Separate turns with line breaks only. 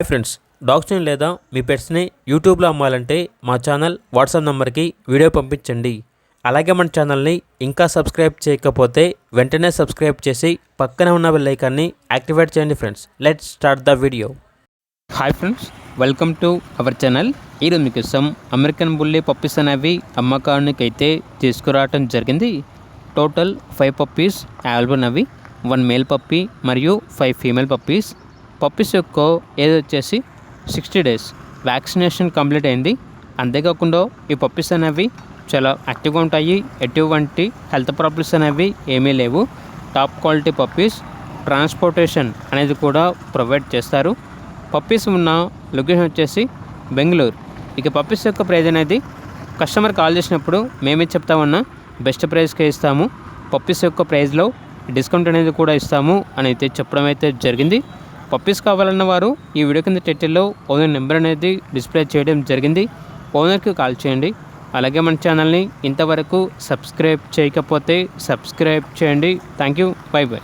Hi friends, డాగ్స్ని లేదా మీ పెట్స్ని యూట్యూబ్లో అమ్మాలంటే మా ఛానల్ వాట్సాప్ నెంబర్కి వీడియో పంపించండి. అలాగే మన ఛానల్ని ఇంకా సబ్స్క్రైబ్ చేయకపోతే వెంటనే సబ్స్క్రైబ్ చేసి పక్కనే ఉన్న బెల్ ఐకాన్ని యాక్టివేట్ చేయండి. Friends, let's start the video.
Hi friends, welcome to our channel. ఈరోజు మీకోసం అమెరికన్ బుల్లీ పప్పీస్ అనేవి అమ్మకానికి అయితే తీసుకురావటం జరిగింది. టోటల్ 5 పప్పీస్ అవైలబుల్ ఉన్నవి. 1 మేల్ పప్పీ మరియు 5 ఫీమేల్ పప్పీస్. పప్పీస్ యొక్క ఏజ్ వచ్చేసి 60 days. వ్యాక్సినేషన్ కంప్లీట్ అయింది. అంతేకాకుండా ఈ పప్పీస్ అనేవి చాలా యాక్టివ్గా ఉంటాయి. ఎటువంటి హెల్త్ ప్రాబ్లమ్స్ అనేవి ఏమీ లేవు. Top quality puppies. ట్రాన్స్పోర్టేషన్ అనేది కూడా ప్రొవైడ్ చేస్తారు. పప్పీస్ ఉన్న లొకేషన్ వచ్చేసి బెంగళూరు. ఇక పప్పీస్ యొక్క ప్రైజ్ అనేది కస్టమర్ కాల్ చేసినప్పుడు మేమే చెప్తామన్నా బెస్ట్ ప్రైస్కే ఇస్తాము. పప్పీస్ యొక్క ప్రైస్లో డిస్కౌంట్ అనేది కూడా ఇస్తాము అని అయితే చెప్పడం అయితే జరిగింది. పప్పీస్ కావాలన్న వారు ఈ వీడియో కింద టైటిల్లో ఓనర్ నెంబర్ అనేది డిస్ప్లే చేయడం జరిగింది. ఓనర్కి కాల్ చేయండి. అలాగే మన ఛానల్ని ఇంతవరకు సబ్స్క్రైబ్ చేయకపోతే సబ్స్క్రైబ్ చేయండి. Thank you. By by.